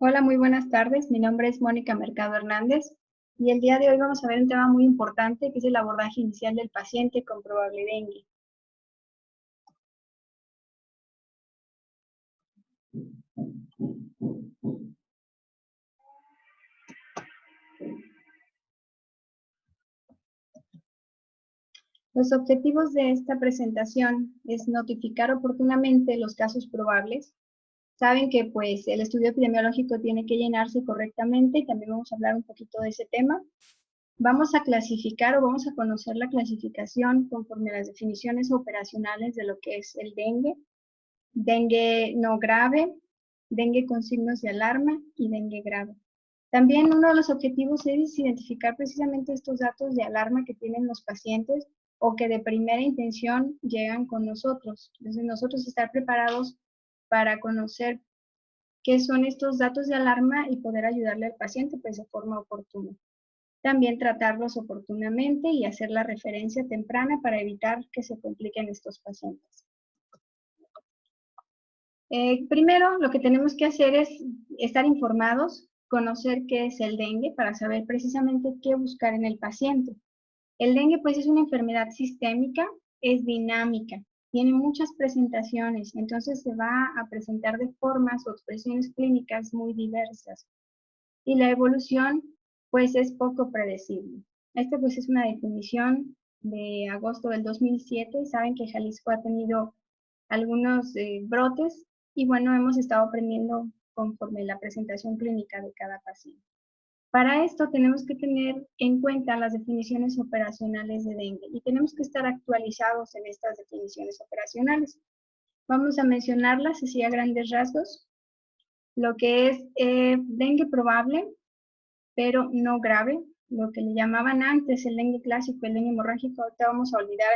Hola, muy buenas tardes. Mi nombre es Mónica Mercado Hernández y el día de hoy vamos a ver un tema muy importante que es el abordaje inicial del paciente con probable dengue. Los objetivos de esta presentación es notificar oportunamente los casos probables. Saben que pues el estudio epidemiológico tiene que llenarse correctamente y también vamos a hablar un poquito de ese tema. Vamos a clasificar o vamos a conocer la clasificación conforme a las definiciones operacionales de lo que es el dengue. Dengue no grave, dengue con signos de alarma y dengue grave. También uno de los objetivos es identificar precisamente estos datos de alarma que tienen los pacientes o que de primera intención llegan con nosotros. Entonces nosotros estar preparados para conocer qué son estos datos de alarma y poder ayudarle al paciente pues de forma oportuna. También tratarlos oportunamente y hacer la referencia temprana para evitar que se compliquen estos pacientes. Primero, lo que tenemos que hacer es estar informados, conocer qué es el dengue para saber precisamente qué buscar en el paciente. El dengue pues es una enfermedad sistémica, es dinámica, tiene muchas presentaciones, entonces se va a presentar de formas o expresiones clínicas muy diversas. Y la evolución pues es poco predecible. Esta pues es una definición de agosto del 2007. Saben que Jalisco ha tenido algunos brotes y bueno, hemos estado aprendiendo conforme la presentación clínica de cada paciente. Para esto tenemos que tener en cuenta las definiciones operacionales de dengue y tenemos que estar actualizados en estas definiciones operacionales. Vamos a mencionarlas así a grandes rasgos. Lo que es dengue probable, pero no grave, lo que le llamaban antes el dengue clásico, el dengue hemorrágico. Ahorita vamos a olvidar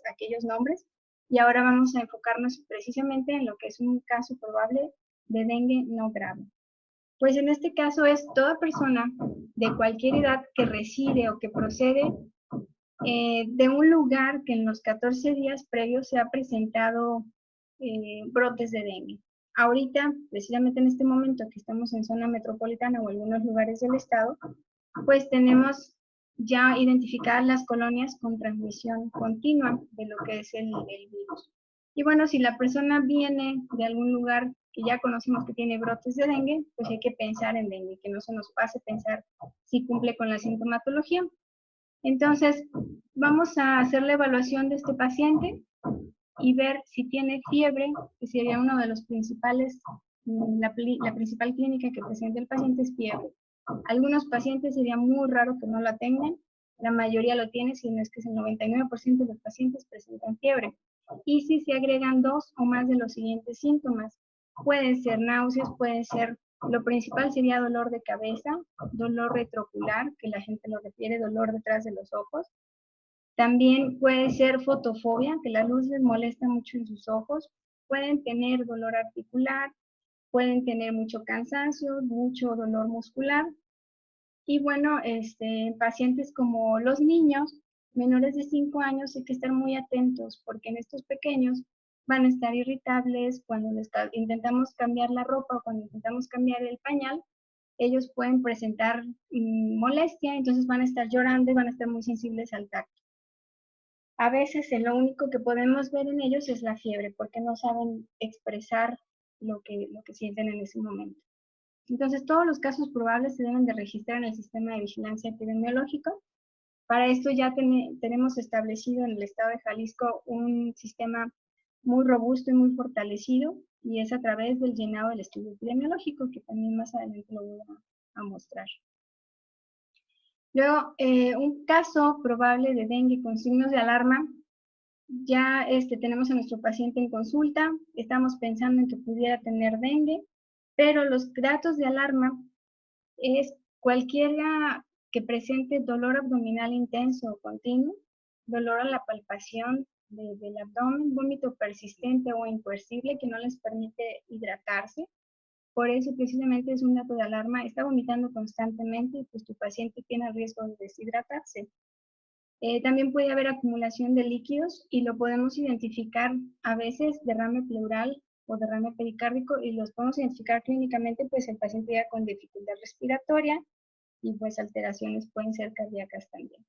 aquellos nombres y ahora vamos a enfocarnos precisamente en lo que es un caso probable de dengue no grave. Pues en este caso es toda persona de cualquier edad que reside o que procede de un lugar que en los 14 días previos se ha presentado brotes de dengue. Ahorita, precisamente en este momento que estamos en zona metropolitana o en algunos lugares del estado, pues tenemos ya identificadas las colonias con transmisión continua de lo que es el virus. Y bueno, si la persona viene de algún lugar que ya conocemos que tiene brotes de dengue, pues hay que pensar en dengue, que no se nos pase pensar si cumple con la sintomatología. Entonces, vamos a hacer la evaluación de este paciente y ver si tiene fiebre, que sería uno de los principales, la principal clínica que presenta el paciente es fiebre. Algunos pacientes sería muy raro que no la tengan, la mayoría lo tiene, si no es que es el 99% de los pacientes presentan fiebre. Y si se agregan dos o más de los siguientes síntomas, pueden ser náuseas, pueden ser, lo principal sería dolor de cabeza, dolor retroocular, que la gente lo refiere, dolor detrás de los ojos. También puede ser fotofobia, que la luz les molesta mucho en sus ojos. Pueden tener dolor articular, pueden tener mucho cansancio, mucho dolor muscular. Y bueno, pacientes como los niños menores de 5 años hay que estar muy atentos porque en estos pequeños van a estar irritables cuando intentamos cambiar la ropa o cuando intentamos cambiar el pañal, ellos pueden presentar molestia, entonces van a estar llorando y van a estar muy sensibles al tacto. A veces lo único que podemos ver en ellos es la fiebre porque no saben expresar lo que sienten en ese momento. Entonces, todos los casos probables se deben de registrar en el sistema de vigilancia epidemiológico. Para esto ya tenemos establecido en el estado de Jalisco un sistema muy robusto y muy fortalecido y es a través del llenado del estudio epidemiológico, que también más adelante lo voy a mostrar. Luego, un caso probable de dengue con signos de alarma. Ya tenemos a nuestro paciente en consulta, estamos pensando en que pudiera tener dengue, pero los datos de alarma es cualquiera que presente dolor abdominal intenso o continuo, dolor a la palpación del abdomen, vómito persistente o imperceptible que no les permite hidratarse. Por eso precisamente es un dato de alarma. Está vomitando constantemente y pues tu paciente tiene riesgo de deshidratarse. También puede haber acumulación de líquidos y lo podemos identificar a veces derrame pleural o derrame pericárdico y los podemos identificar clínicamente, pues el paciente llega con dificultad respiratoria y pues alteraciones pueden ser cardíacas también.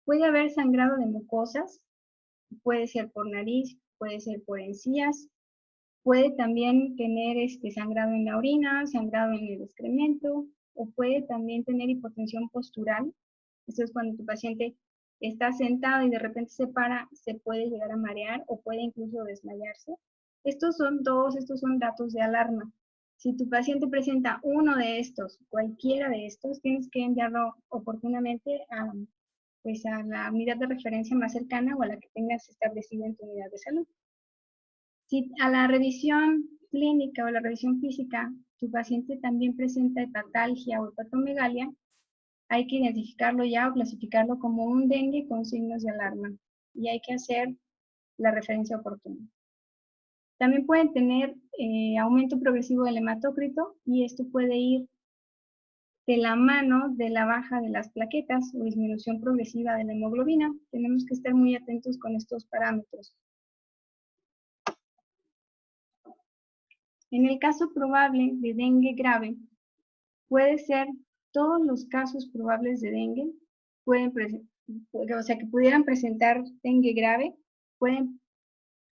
Puede haber sangrado de mucosas, puede ser por nariz, puede ser por encías, puede también tener sangrado en la orina, sangrado en el excremento, o puede también tener hipotensión postural. Esto es cuando tu paciente está sentado y de repente se para, se puede llegar a marear o puede incluso desmayarse. Estos son datos de alarma. Si tu paciente presenta uno de estos, cualquiera de estos, tienes que enviarlo oportunamente pues a la unidad de referencia más cercana o a la que tengas establecida en tu unidad de salud. Si a la revisión clínica o la revisión física tu paciente también presenta hepatalgia o hepatomegalia, hay que identificarlo ya o clasificarlo como un dengue con signos de alarma y hay que hacer la referencia oportuna. También pueden tener aumento progresivo del hematócrito y esto puede ir de la mano de la baja de las plaquetas o disminución progresiva de la hemoglobina. Tenemos que estar muy atentos con estos parámetros. En el caso probable de dengue grave, puede ser todos los casos probables de dengue, que pudieran presentar dengue grave, pueden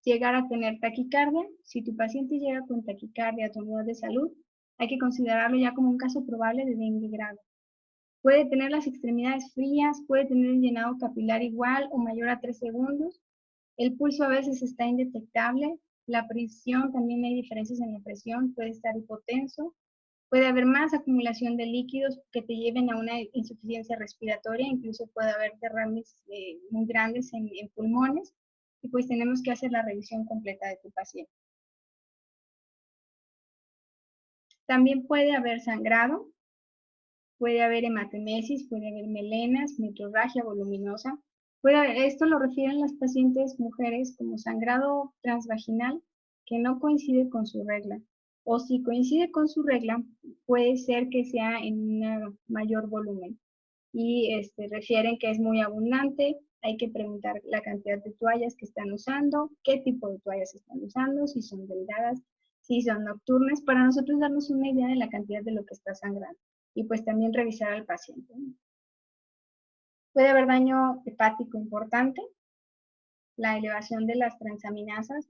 llegar a tener taquicardia. Si tu paciente llega con taquicardia a tu unidad de salud, hay que considerarlo ya como un caso probable de dengue grave. Puede tener las extremidades frías, puede tener un llenado capilar igual o mayor a 3 segundos. El pulso a veces está indetectable. La presión, también hay diferencias en la presión, puede estar hipotenso. Puede haber más acumulación de líquidos que te lleven a una insuficiencia respiratoria, incluso puede haber derrames muy grandes en pulmones y pues tenemos que hacer la revisión completa de tu paciente. También puede haber sangrado, puede haber hematemesis, puede haber melenas, metrorragia voluminosa. Esto lo refieren las pacientes mujeres como sangrado transvaginal que no coincide con su regla. O si coincide con su regla, puede ser que sea en un mayor volumen. Y refieren que es muy abundante, hay que preguntar la cantidad de toallas que están usando, qué tipo de toallas están usando, si son delgadas, si son nocturnas, para nosotros darnos una idea de la cantidad de lo que está sangrando. Y pues también revisar al paciente. Puede haber daño hepático importante, la elevación de las transaminasas,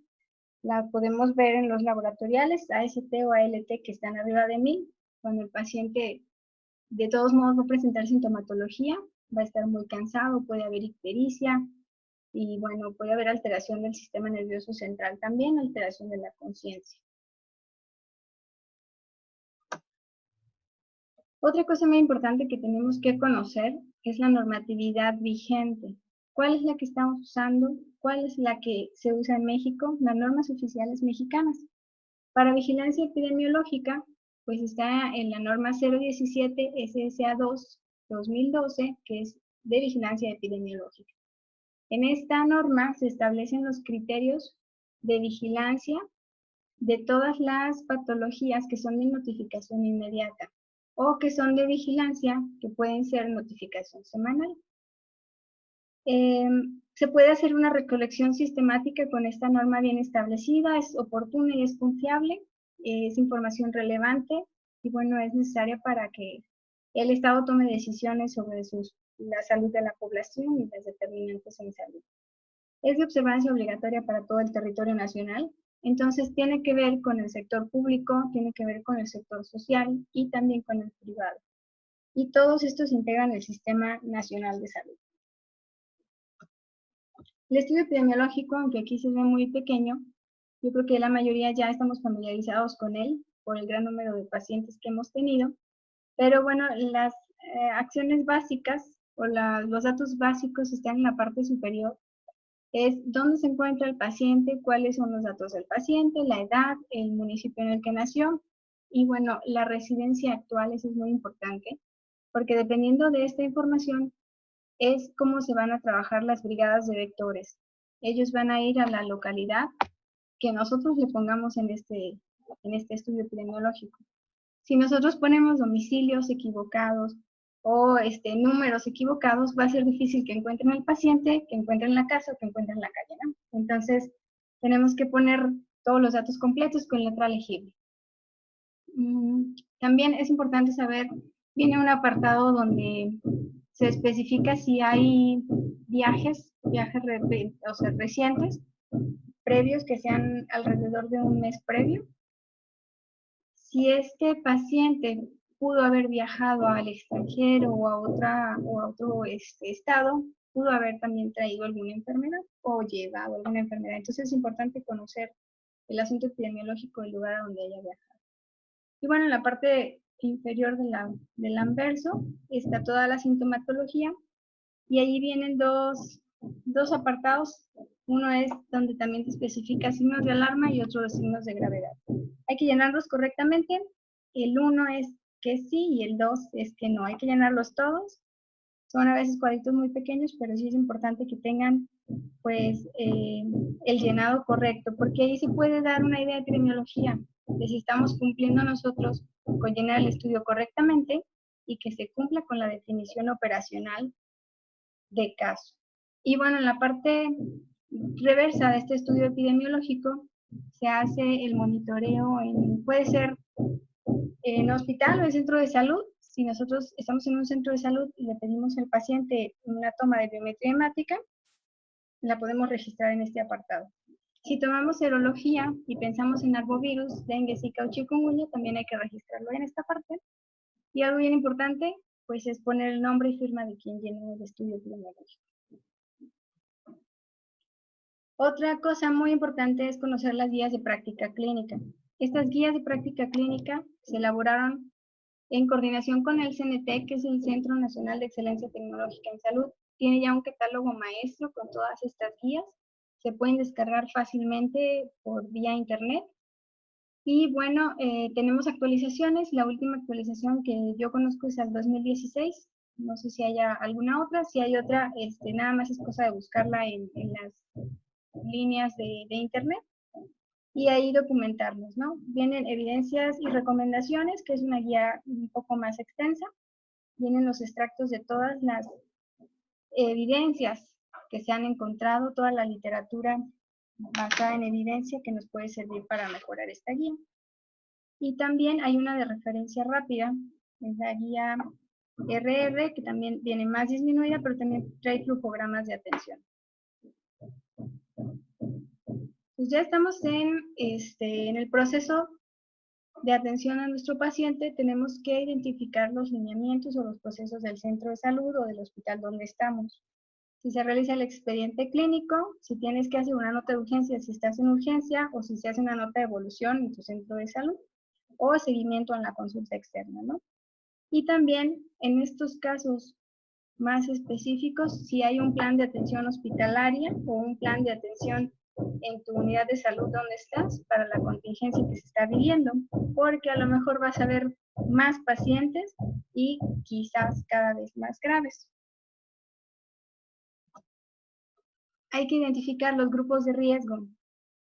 la podemos ver en los laboratoriales, AST o ALT que están arriba de 1000, cuando el paciente de todos modos va a presentar sintomatología, va a estar muy cansado, puede haber ictericia y bueno, puede haber alteración del sistema nervioso central también, alteración de la conciencia. Otra cosa muy importante que tenemos que conocer es la normatividad vigente. ¿Cuál es la que estamos usando? ¿Cuál es la que se usa en México? Las normas oficiales mexicanas. Para vigilancia epidemiológica, pues está en la norma 017 SSA2 2012, que es de vigilancia epidemiológica. En esta norma se establecen los criterios de vigilancia de todas las patologías que son de notificación inmediata o que son de vigilancia que pueden ser notificación semanal. Se puede hacer una recolección sistemática con esta norma bien establecida, es oportuna y es confiable, es información relevante y bueno, es necesaria para que el Estado tome decisiones sobre la salud de la población y las determinantes en salud. Es de observancia obligatoria para todo el territorio nacional, entonces tiene que ver con el sector público, tiene que ver con el sector social y también con el privado. Y todos estos integran el Sistema Nacional de Salud. El estudio epidemiológico, aunque aquí se ve muy pequeño, yo creo que la mayoría ya estamos familiarizados con él por el gran número de pacientes que hemos tenido, pero bueno, las acciones básicas o los datos básicos están en la parte superior. Es dónde se encuentra el paciente, cuáles son los datos del paciente, la edad, el municipio en el que nació y bueno, la residencia actual, eso es muy importante, porque dependiendo de esta información es cómo se van a trabajar las brigadas de vectores. Ellos van a ir a la localidad que nosotros le pongamos en este estudio epidemiológico. Si nosotros ponemos domicilios equivocados o números equivocados, va a ser difícil que encuentren al paciente, que encuentren la casa o que encuentren la calle, ¿no? Entonces, tenemos que poner todos los datos completos con letra legible. También es importante saber, viene un apartado donde se especifica si hay viajes o sea, recientes, previos, que sean alrededor de un mes previo. Si este paciente pudo haber viajado al extranjero o a otro estado, pudo haber también traído alguna enfermedad o llevado alguna enfermedad. Entonces es importante conocer el asunto epidemiológico del lugar a donde haya viajado. Y bueno, en la parte inferior del anverso está toda la sintomatología y allí vienen dos apartados. Uno es donde también te especifica signos de alarma y otro de signos de gravedad. Hay que llenarlos correctamente. El 1 es que sí y el 2 es que no. Hay que llenarlos todos. Son a veces cuadritos muy pequeños, pero sí es importante que tengan pues el llenado correcto, porque ahí se puede dar una idea de epidemiología, de si estamos cumpliendo nosotros con llenar el estudio correctamente y que se cumpla con la definición operacional de caso. Y bueno, en la parte reversa de este estudio epidemiológico se hace el monitoreo, puede ser en hospital o en centro de salud. Si nosotros estamos en un centro de salud y le pedimos al paciente una toma de biometría hemática, la podemos registrar en este apartado. Si tomamos serología y pensamos en arbovirus, dengue, zika o chikungunya, también hay que registrarlo en esta parte. Y algo bien importante, pues es poner el nombre y firma de quien llenó el estudio epidemiológico. Otra cosa muy importante es conocer las guías de práctica clínica. Estas guías de práctica clínica se elaboraron en coordinación con el CNT, que es el Centro Nacional de Excelencia Tecnológica en Salud. Tiene ya un catálogo maestro con todas estas guías. Se pueden descargar fácilmente por vía internet. Y bueno, tenemos actualizaciones. La última actualización que yo conozco es al 2016. No sé si haya alguna otra. Si hay otra, nada más es cosa de buscarla en las líneas de internet y ahí documentarlos, ¿no? Vienen evidencias y recomendaciones, que es una guía un poco más extensa. Vienen los extractos de todas las evidencias que se han encontrado, toda la literatura basada en evidencia que nos puede servir para mejorar esta guía. Y también hay una de referencia rápida, es la guía RR, que también viene más disminuida, pero también trae flujogramas de atención. Pues ya estamos en el proceso de atención a nuestro paciente. Tenemos que identificar los lineamientos o los procesos del centro de salud o del hospital donde estamos. Si se realiza el expediente clínico, si tienes que hacer una nota de urgencia, si estás en urgencia, o si se hace una nota de evolución en tu centro de salud, o seguimiento en la consulta externa, ¿no? Y también en estos casos más específicos, si hay un plan de atención hospitalaria o un plan de atención en tu unidad de salud donde estás para la contingencia que se está viviendo, porque a lo mejor vas a ver más pacientes y quizás cada vez más graves. Hay que identificar los grupos de riesgo.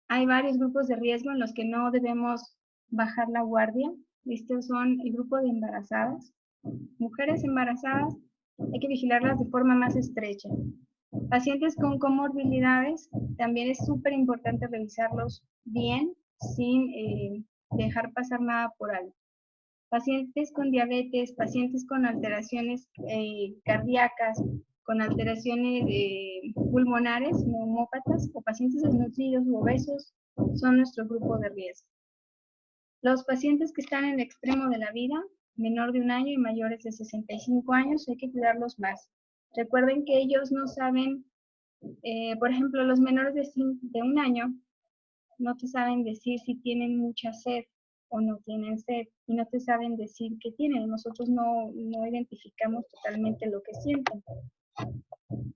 Hay varios grupos de riesgo en los que no debemos bajar la guardia. Estos son el grupo de embarazadas. Mujeres embarazadas, hay que vigilarlas de forma más estrecha. Pacientes con comorbilidades, también es súper importante revisarlos bien, sin dejar pasar nada por alto. Pacientes con diabetes, pacientes con alteraciones cardíacas, con alteraciones pulmonares, neumópatas, o pacientes desnutridos u obesos, son nuestro grupo de riesgo. Los pacientes que están en el extremo de la vida, menor de 1 año y mayores de 65 años, hay que cuidarlos más. Recuerden que ellos no saben, por ejemplo, los menores de 1 año no te saben decir si tienen mucha sed o no tienen sed, y no te saben decir qué tienen. Nosotros no identificamos totalmente lo que sienten.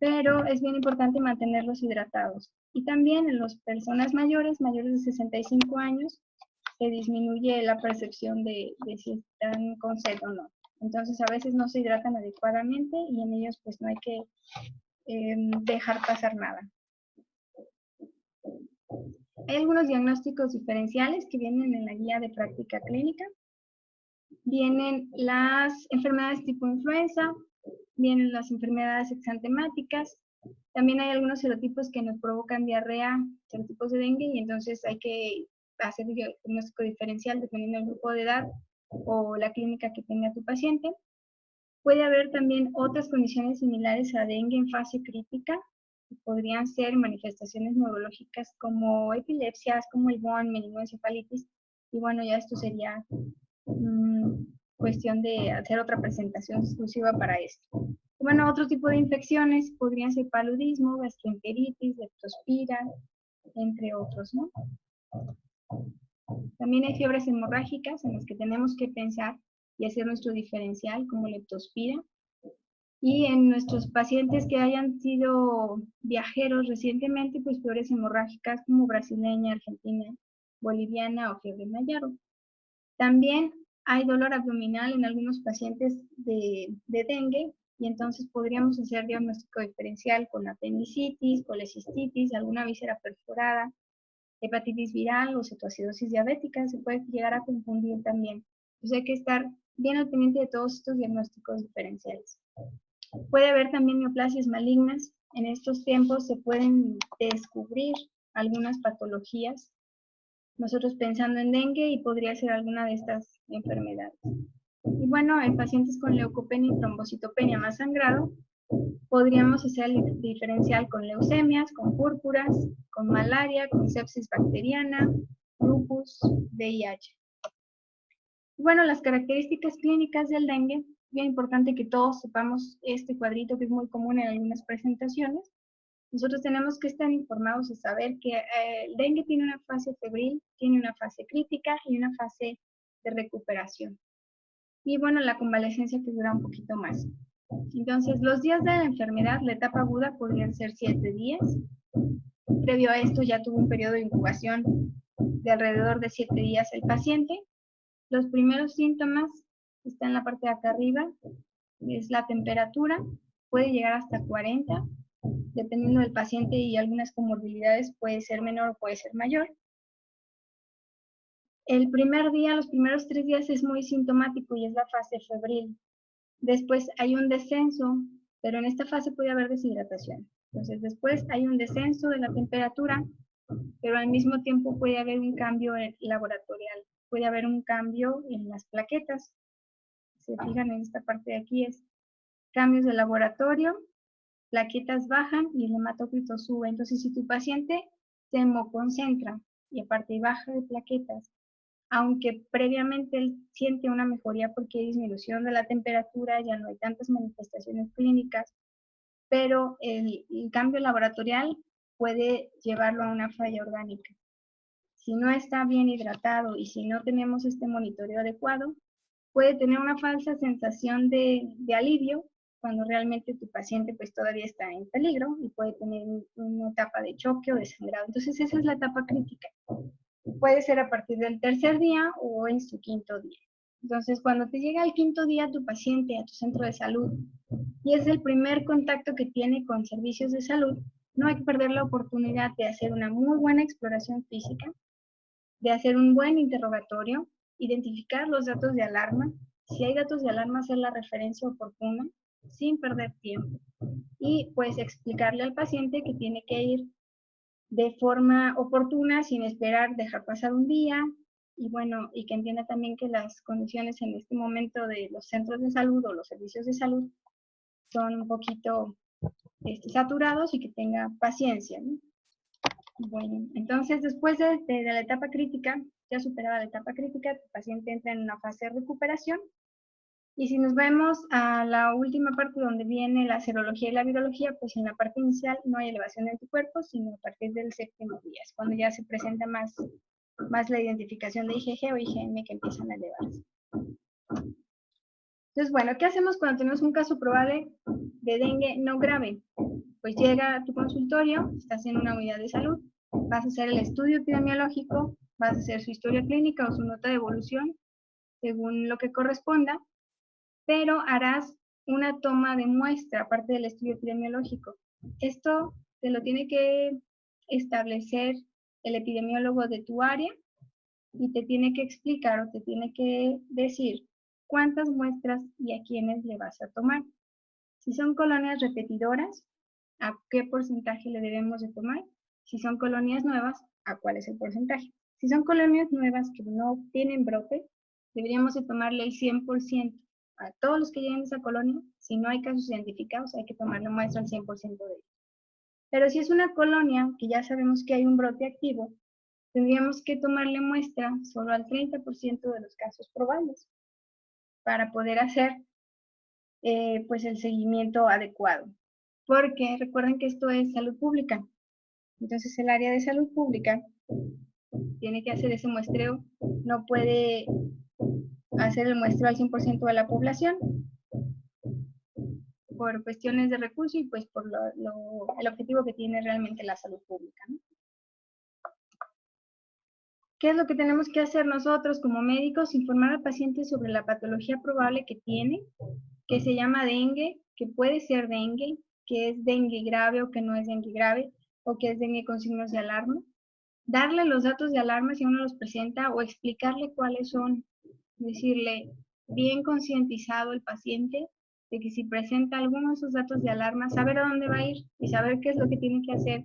Pero es bien importante mantenerlos hidratados. Y también en las personas mayores de 65 años, se disminuye la percepción de si están con sed o no. Entonces a veces no se hidratan adecuadamente y en ellos pues no hay que dejar pasar nada. Hay algunos diagnósticos diferenciales que vienen en la guía de práctica clínica. Vienen las enfermedades tipo influenza, vienen las enfermedades exantemáticas, También hay algunos serotipos que nos provocan diarrea, serotipos de dengue, y entonces hay que hacer diagnóstico diferencial dependiendo del grupo de edad o la clínica que tenga tu paciente. Puede haber también otras condiciones similares a dengue en fase crítica, que podrían ser manifestaciones neurológicas como epilepsias, como el BON, meningoencefalitis, y bueno, ya esto sería cuestión de hacer otra presentación exclusiva para esto. Bueno, otro tipo de infecciones podrían ser paludismo, gastroenteritis, leptospira, entre otros, ¿no? También hay fiebres hemorrágicas en las que tenemos que pensar y hacer nuestro diferencial, como leptospira. Y en nuestros pacientes que hayan sido viajeros recientemente, pues fiebres hemorrágicas como brasileña, argentina, boliviana o fiebre mayaro. También hay dolor abdominal en algunos pacientes de dengue, y entonces podríamos hacer diagnóstico diferencial con apendicitis, colecistitis, alguna víscera perforada, hepatitis viral o cetoacidosis diabética. Se puede llegar a confundir también. Entonces hay que estar bien al pendiente de todos estos diagnósticos diferenciales. Puede haber también neoplasias malignas. En estos tiempos se pueden descubrir algunas patologías, nosotros pensando en dengue, y podría ser alguna de estas enfermedades. Y bueno, en pacientes con leucopenia y trombocitopenia más sangrado, podríamos hacer el diferencial con leucemias, con púrpuras, con malaria, con sepsis bacteriana, lupus, VIH. Bueno, las características clínicas del dengue, bien importante que todos sepamos este cuadrito que es muy común en algunas presentaciones. Nosotros tenemos que estar informados y saber que el dengue tiene una fase febril, tiene una fase crítica y una fase de recuperación. Y bueno, la convalecencia que dura un poquito más. Entonces, los días de la enfermedad, la etapa aguda podrían ser 7 días. Previo a esto ya tuvo un periodo de incubación de alrededor de 7 días el paciente. Los primeros síntomas están en la parte de acá arriba, es la temperatura, puede llegar hasta 40, dependiendo del paciente y algunas comorbilidades puede ser menor o puede ser mayor. El primer día, los primeros 3 días es muy sintomático y es la fase febril. Después hay un descenso, pero en esta fase puede haber deshidratación. Entonces después hay un descenso de la temperatura, pero al mismo tiempo puede haber un cambio laboratorial. Puede haber un cambio en las plaquetas. Se fijan en esta parte de aquí, es cambios de laboratorio, plaquetas bajan y el hematócrito sube. Entonces, si tu paciente se hemoconcentra y aparte baja de plaquetas, aunque previamente él siente una mejoría porque hay disminución de la temperatura, ya no hay tantas manifestaciones clínicas, pero el cambio laboratorial puede llevarlo a una falla orgánica. Si no está bien hidratado y si no tenemos este monitoreo adecuado, puede tener una falsa sensación de alivio cuando realmente tu paciente pues todavía está en peligro y puede tener una etapa de choque o de sangrado. Entonces esa es la etapa crítica. Puede ser a partir del tercer día o en su quinto día. Entonces cuando te llega el quinto día tu paciente a tu centro de salud y es el primer contacto que tiene con servicios de salud, no hay que perder la oportunidad de hacer una muy buena exploración física, de hacer un buen interrogatorio, identificar los datos de alarma, si hay datos de alarma, hacer la referencia oportuna, sin perder tiempo. Y pues explicarle al paciente que tiene que ir de forma oportuna, sin esperar dejar pasar un día, y bueno, y que entienda también que las condiciones en este momento de los centros de salud o los servicios de salud son un poquito saturados y que tenga paciencia, ¿no? Bueno, entonces después de la etapa crítica, ya superada la etapa crítica, el paciente entra en una fase de recuperación. Y si nos vemos a la última parte donde viene la serología y la virología, pues en la parte inicial no hay elevación de anticuerpos, sino a partir del séptimo día, es cuando ya se presenta más la identificación de IgG o IgM que empiezan a elevarse. Entonces, bueno, ¿qué hacemos cuando tenemos un caso probable de dengue no grave? Pues llega a tu consultorio, estás en una unidad de salud, vas a hacer el estudio epidemiológico, vas a hacer su historia clínica o su nota de evolución, según lo que corresponda, pero harás una toma de muestra, aparte del estudio epidemiológico. Esto te lo tiene que establecer el epidemiólogo de tu área y te tiene que explicar o te tiene que decir cuántas muestras y a quiénes le vas a tomar. Si son colonias repetidoras, a qué porcentaje le debemos de tomar. Si son colonias nuevas, a cuál es el porcentaje. Si son colonias nuevas que no tienen brote, deberíamos de tomarle el 100% a todos los que lleguen a esa colonia. Si no hay casos identificados, hay que tomarle muestra al 100% de ellos. Pero si es una colonia que ya sabemos que hay un brote activo, tendríamos que tomarle muestra solo al 30% de los casos probables para poder hacer pues el seguimiento adecuado. Porque recuerden que esto es salud pública. Entonces el área de salud pública tiene que hacer ese muestreo, no puede hacer el muestreo al 100% de la población por cuestiones de recursos y pues por el objetivo que tiene realmente la salud pública, ¿no? ¿Qué es lo que tenemos que hacer nosotros como médicos? Informar al paciente sobre la patología probable que tiene, que se llama dengue, que puede ser dengue, que es dengue grave o que no es dengue grave, o que es dengue con signos de alarma. Darle los datos de alarma si uno los presenta o explicarle cuáles son. Decirle, bien concientizado el paciente, de que si presenta alguno de esos datos de alarma, saber a dónde va a ir y saber qué es lo que tiene que hacer.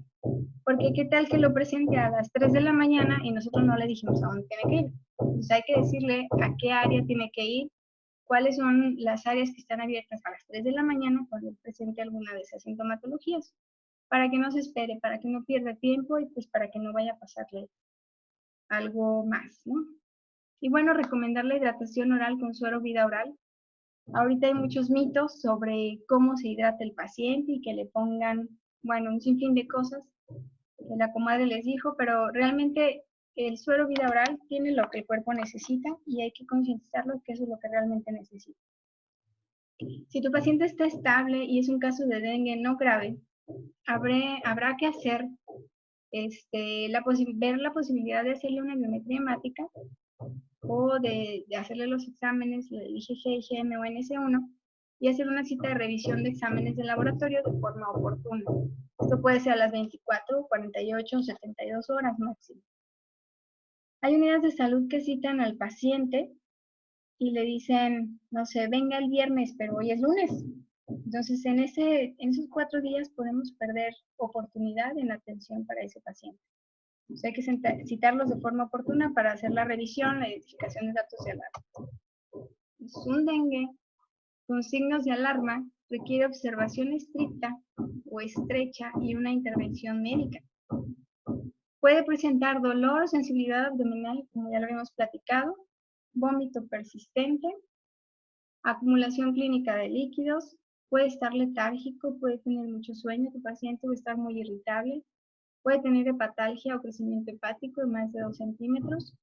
Porque qué tal que lo presente a las 3 de la mañana y nosotros no le dijimos a dónde tiene que ir. Entonces hay que decirle a qué área tiene que ir, cuáles son las áreas que están abiertas a las 3 de la mañana cuando presente alguna de esas sintomatologías, para que no se espere, para que no pierda tiempo y pues para que no vaya a pasarle algo más, ¿no? Y bueno, recomendar la hidratación oral con suero vida oral. Ahorita hay muchos mitos sobre cómo se hidrata el paciente y que le pongan, bueno, un sinfín de cosas que la comadre les dijo, pero realmente el suero vida oral tiene lo que el cuerpo necesita y hay que concientizarlo que eso es lo que realmente necesita. Si tu paciente está estable y es un caso de dengue no grave, habrá que hacer ver la posibilidad de hacerle una biometría hemática o de hacerle los exámenes, el IgG, IgM o NS1 y hacer una cita de revisión de exámenes de laboratorio de forma oportuna. Esto puede ser a las 24, 48 o 72 horas máximo. Hay unidades de salud que citan al paciente y le dicen, no sé, venga el viernes, pero hoy es lunes. Entonces, en esos 4 días podemos perder oportunidad en la atención para ese paciente. Entonces, hay que citarlos de forma oportuna para hacer la revisión, la identificación de datos de alarma. Un dengue con signos de alarma requiere observación estricta o estrecha y una intervención médica. Puede presentar dolor o sensibilidad abdominal, como ya lo habíamos platicado, vómito persistente, acumulación clínica de líquidos, puede estar letárgico, puede tener mucho sueño tu paciente o estar muy irritable, puede tener hepatalgia o crecimiento hepático de más de 2 centímetros.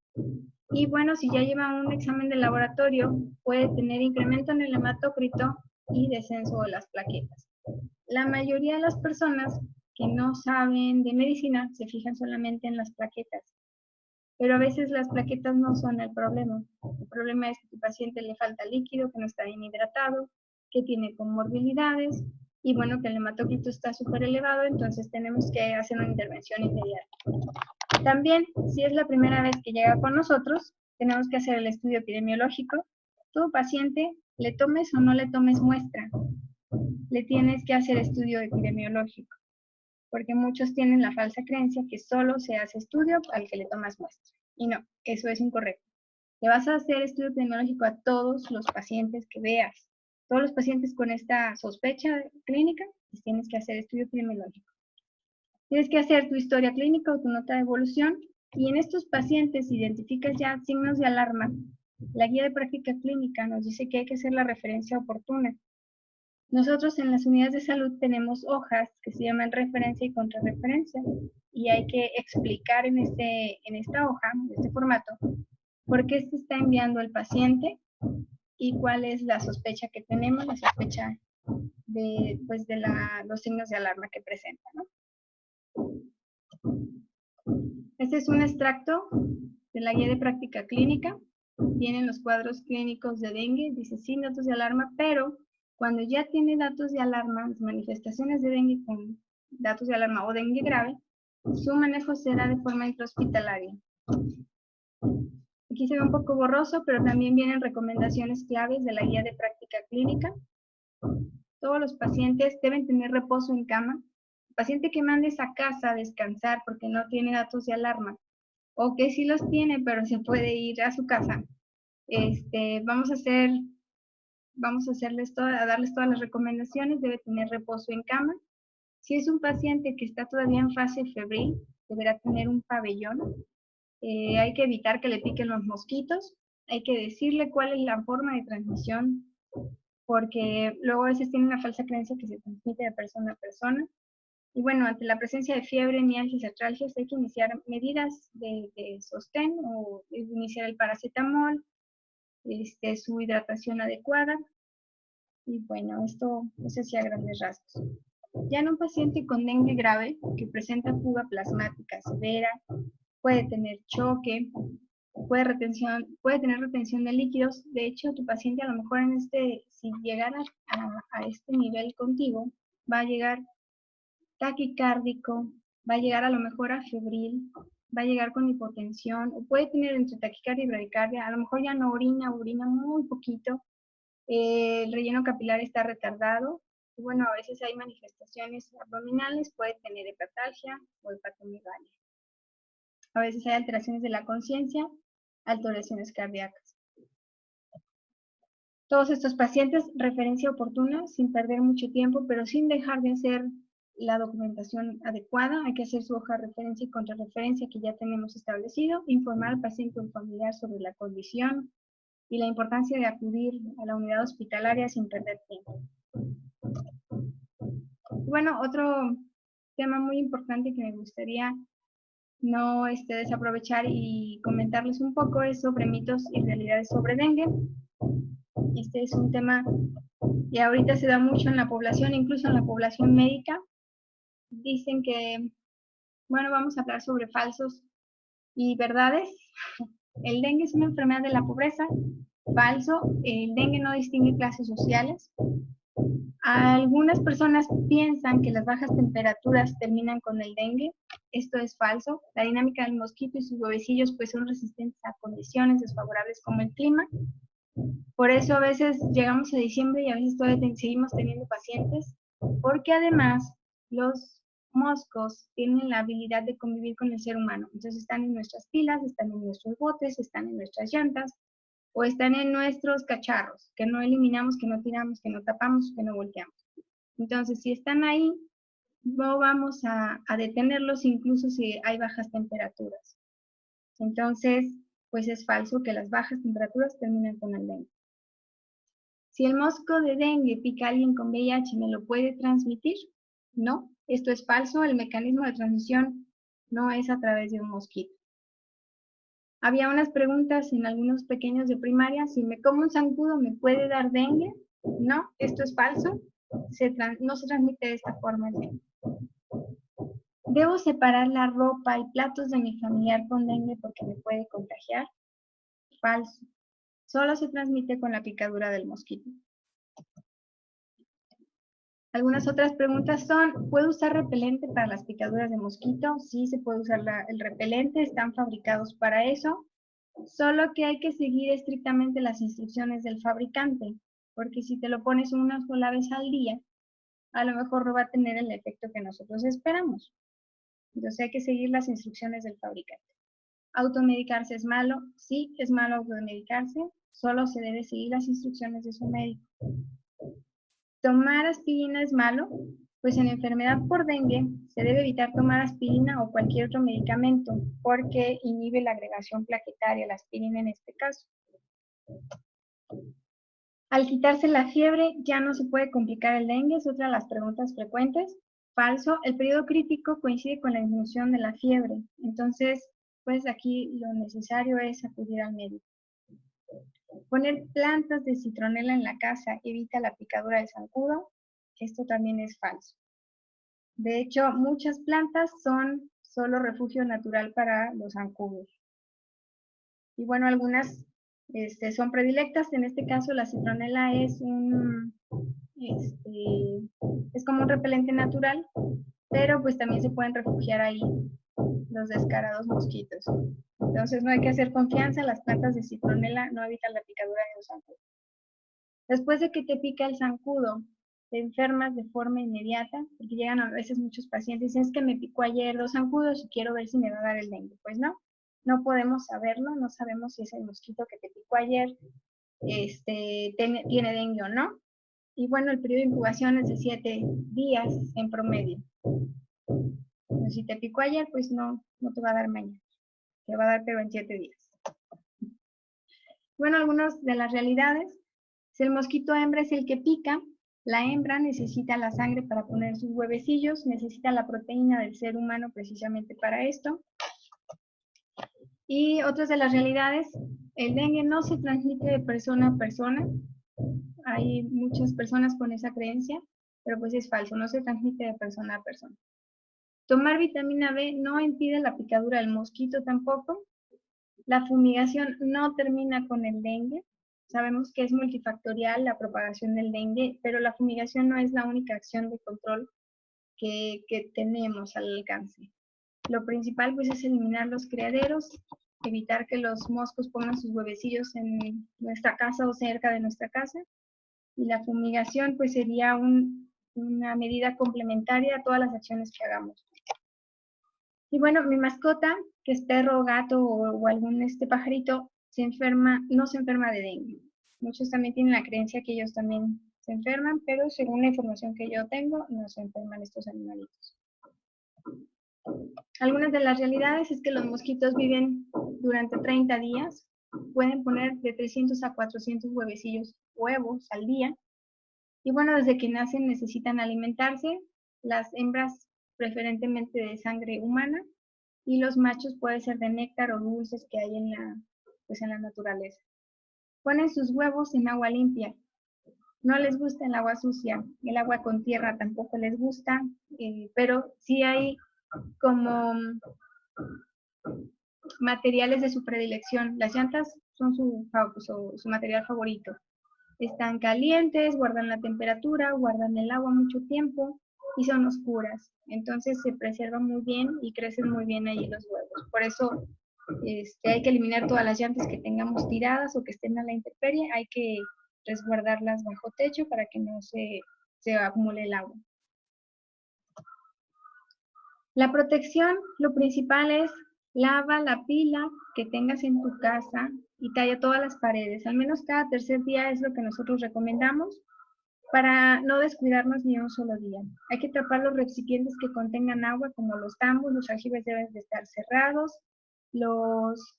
Y bueno, si ya lleva un examen de laboratorio, puede tener incremento en el hematócrito y descenso de las plaquetas. La mayoría de las personas que no saben de medicina se fijan solamente en las plaquetas, pero a veces las plaquetas no son el problema. El problema es que a tu paciente le falta líquido, que no está bien hidratado, que tiene comorbilidades y bueno, que el hematócrito está súper elevado, entonces tenemos que hacer una intervención inmediata. También, si es la primera vez que llega con nosotros, tenemos que hacer el estudio epidemiológico. Todo paciente, le tomes o no le tomes muestra, le tienes que hacer estudio epidemiológico, porque muchos tienen la falsa creencia que solo se hace estudio al que le tomas muestra. Y no, eso es incorrecto. Le vas a hacer estudio epidemiológico a todos los pacientes que veas. Todos los pacientes con esta sospecha clínica, les tienes que hacer estudio epidemiológico. Tienes que hacer tu historia clínica o tu nota de evolución y en estos pacientes identificas ya signos de alarma. La guía de práctica clínica nos dice que hay que hacer la referencia oportuna. Nosotros en las unidades de salud tenemos hojas que se llaman referencia y contrarreferencia y hay que explicar en esta hoja, en este formato, por qué se está enviando el paciente y cuál es la sospecha que tenemos, la sospecha de los signos de alarma que presenta, ¿no? Este es un extracto de la guía de práctica clínica. Vienen los cuadros clínicos de dengue, dice sin datos de alarma, pero cuando ya tiene datos de alarma, las manifestaciones de dengue con datos de alarma o dengue grave, su manejo será de forma intrahospitalaria. Aquí se ve un poco borroso, pero también vienen recomendaciones claves de la guía de práctica clínica. Todos los pacientes deben tener reposo en cama. paciente que mandes a casa a descansar porque no tiene datos de alarma, o que sí los tiene, pero se puede ir a su casa, vamos a darles todas las recomendaciones. Debe tener reposo en cama. Si es un paciente que está todavía en fase febril, deberá tener un pabellón. Hay que evitar que le piquen los mosquitos. Hay que decirle cuál es la forma de transmisión, porque luego a veces tiene una falsa creencia que se transmite de persona a persona. Y bueno, ante la presencia de fiebre, mialgias y artralgias, hay que iniciar medidas de sostén o iniciar el paracetamol, su hidratación adecuada. Y bueno, esto es así a grandes rasgos. Ya en un paciente con dengue grave que presenta fuga plasmática severa, puede tener choque, puede tener retención de líquidos. De hecho, tu paciente a lo mejor si llegara a este nivel contigo, va a llegar taquicárdico, va a llegar a lo mejor a febril, va a llegar con hipotensión, o puede tener entre taquicardia y bradicardia, a lo mejor ya no orina muy poquito, el relleno capilar está retardado, y bueno, a veces hay manifestaciones abdominales, puede tener hepatalgia o hepatomegalia. A veces hay alteraciones de la conciencia, alteraciones cardíacas. Todos estos pacientes, referencia oportuna, sin perder mucho tiempo, pero sin dejar de hacer la documentación adecuada. Hay que hacer su hoja de referencia y contrarreferencia que ya tenemos establecido, informar al paciente o familiar sobre la condición y la importancia de acudir a la unidad hospitalaria sin perder tiempo. Bueno, otro tema muy importante que me gustaría no desaprovechar y comentarles un poco es sobre mitos y realidades sobre dengue. Este es un tema que ahorita se da mucho en la población, incluso en la población médica. Dicen que, bueno, vamos a hablar sobre falsos y verdades. El dengue es una enfermedad de la pobreza. Falso, el dengue no distingue clases sociales. Algunas personas piensan que las bajas temperaturas terminan con el dengue. Esto es falso. La dinámica del mosquito y sus huevecillos pues son resistentes a condiciones desfavorables como el clima. Por eso a veces llegamos a diciembre y a veces todavía seguimos teniendo pacientes, porque además los moscos tienen la habilidad de convivir con el ser humano. Entonces están en nuestras pilas, están en nuestros botes, están en nuestras llantas o están en nuestros cacharros, que no eliminamos, que no tiramos, que no tapamos, que no volteamos. Entonces, si están ahí, no vamos a detenerlos incluso si hay bajas temperaturas. Entonces, pues es falso que las bajas temperaturas terminan con el dengue. Si el mosco de dengue pica a alguien con VIH, ¿me lo puede transmitir? No, esto es falso. El mecanismo de transmisión no es a través de un mosquito. Había unas preguntas en algunos pequeños de primaria, si me como un zancudo, ¿me puede dar dengue? No, esto es falso. No se transmite de esta forma el dengue. ¿Debo separar la ropa y platos de mi familiar con dengue porque me puede contagiar? Falso. Solo se transmite con la picadura del mosquito. Algunas otras preguntas son, ¿puedo usar repelente para las picaduras de mosquito? Sí, se puede usar el repelente, están fabricados para eso, solo que hay que seguir estrictamente las instrucciones del fabricante, porque si te lo pones una sola vez al día, a lo mejor no va a tener el efecto que nosotros esperamos. Entonces hay que seguir las instrucciones del fabricante. ¿Automedicarse es malo? Sí, es malo automedicarse, solo se debe seguir las instrucciones de su médico. ¿Tomar aspirina es malo? Pues en enfermedad por dengue se debe evitar tomar aspirina o cualquier otro medicamento porque inhibe la agregación plaquetaria, la aspirina en este caso. Al quitarse la fiebre ya no se puede complicar el dengue, es otra de las preguntas frecuentes. Falso, el periodo crítico coincide con la disminución de la fiebre, entonces pues aquí lo necesario es acudir al médico. Poner plantas de citronela en la casa evita la picadura del zancudo. Esto también es falso. De hecho, muchas plantas son solo refugio natural para los zancudos. Y bueno, algunas son predilectas. En este caso, la citronela es como un repelente natural, pero pues también se pueden refugiar ahí los descarados mosquitos. Entonces no hay que hacer confianza, las plantas de citronela no evitan la picadura de los zancudos. Después de que te pica el zancudo, te enfermas de forma inmediata, porque llegan a veces muchos pacientes y dicen, es que me picó ayer 2 zancudos y quiero ver si me va a dar el dengue. Pues no, no podemos saberlo, no sabemos si ese mosquito que te picó ayer tiene dengue o no. Y bueno, el periodo de incubación es de 7 días en promedio. Entonces, si te picó ayer, pues no te va a dar mañana, te va a dar pero en 7 días. Bueno, algunas de las realidades, si el mosquito hembra es el que pica, la hembra necesita la sangre para poner sus huevecillos, necesita la proteína del ser humano precisamente para esto. Y otras de las realidades, el dengue no se transmite de persona a persona. Hay muchas personas con esa creencia, pero pues es falso, no se transmite de persona a persona. Tomar vitamina B no impide la picadura del mosquito tampoco. La fumigación no termina con el dengue. Sabemos que es multifactorial la propagación del dengue, pero la fumigación no es la única acción de control que tenemos al alcance. Lo principal pues es eliminar los criaderos, evitar que los moscos pongan sus huevecillos en nuestra casa o cerca de nuestra casa. Y la fumigación pues sería una medida complementaria a todas las acciones que hagamos. Y bueno, mi mascota, que es perro, gato o algún pajarito, no se enferma de dengue. Muchos también tienen la creencia que ellos también se enferman, pero según la información que yo tengo, no se enferman estos animalitos. Algunas de las realidades es que los mosquitos viven durante 30 días, pueden poner de 300 a 400 huevos al día. Y bueno, desde que nacen necesitan alimentarse, las hembras preferentemente de sangre humana, y los machos pueden ser de néctar o dulces que hay en la naturaleza. Ponen sus huevos en agua limpia. No les gusta el agua sucia, el agua con tierra tampoco les gusta, pero sí hay como materiales de su predilección. Las llantas son su material favorito. Están calientes, guardan la temperatura, guardan el agua mucho tiempo y son oscuras. Entonces se preservan muy bien y crecen muy bien ahí los huevos. Por eso hay que eliminar todas las llantas que tengamos tiradas o que estén a la intemperie. Hay que resguardarlas bajo techo para que no se acumule el agua. La protección, lo principal es lava la pila que tengas en tu casa y talla todas las paredes. Al menos cada tercer día es lo que nosotros recomendamos para no descuidarnos ni un solo día. Hay que tapar los recipientes que contengan agua, como los tambos, los aljibes deben de estar cerrados, los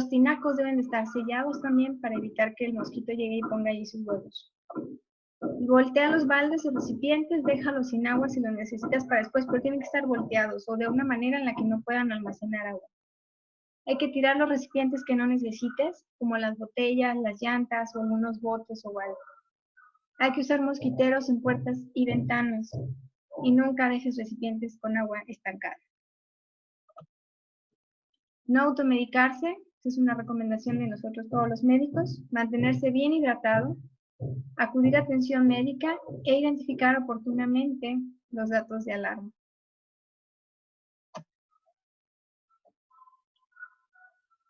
tinacos deben de estar sellados también para evitar que el mosquito llegue y ponga ahí sus huevos. Voltea los baldes o recipientes, déjalos sin agua si los necesitas para después, pero tienen que estar volteados o de una manera en la que no puedan almacenar agua. Hay que tirar los recipientes que no necesites, como las botellas, las llantas o algunos botes o algo. Hay que usar mosquiteros en puertas y ventanas y nunca dejes recipientes con agua estancada. No automedicarse, es una recomendación de nosotros todos los médicos. Mantenerse bien hidratado, acudir a atención médica e identificar oportunamente los datos de alarma.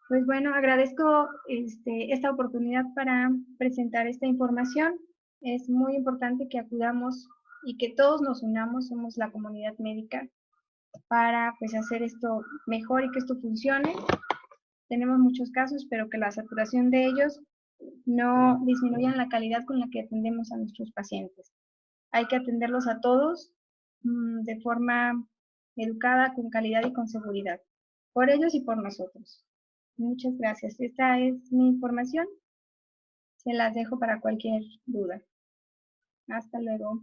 Pues bueno, agradezco esta oportunidad para presentar esta información. Es muy importante que acudamos y que todos nos unamos, somos la comunidad médica, para pues hacer esto mejor y que esto funcione. Tenemos muchos casos, pero que la saturación de ellos no disminuyan la calidad con la que atendemos a nuestros pacientes. Hay que atenderlos a todos de forma educada, con calidad y con seguridad, por ellos y por nosotros. Muchas gracias. Esta es mi información. Se las dejo para cualquier duda. Hasta luego.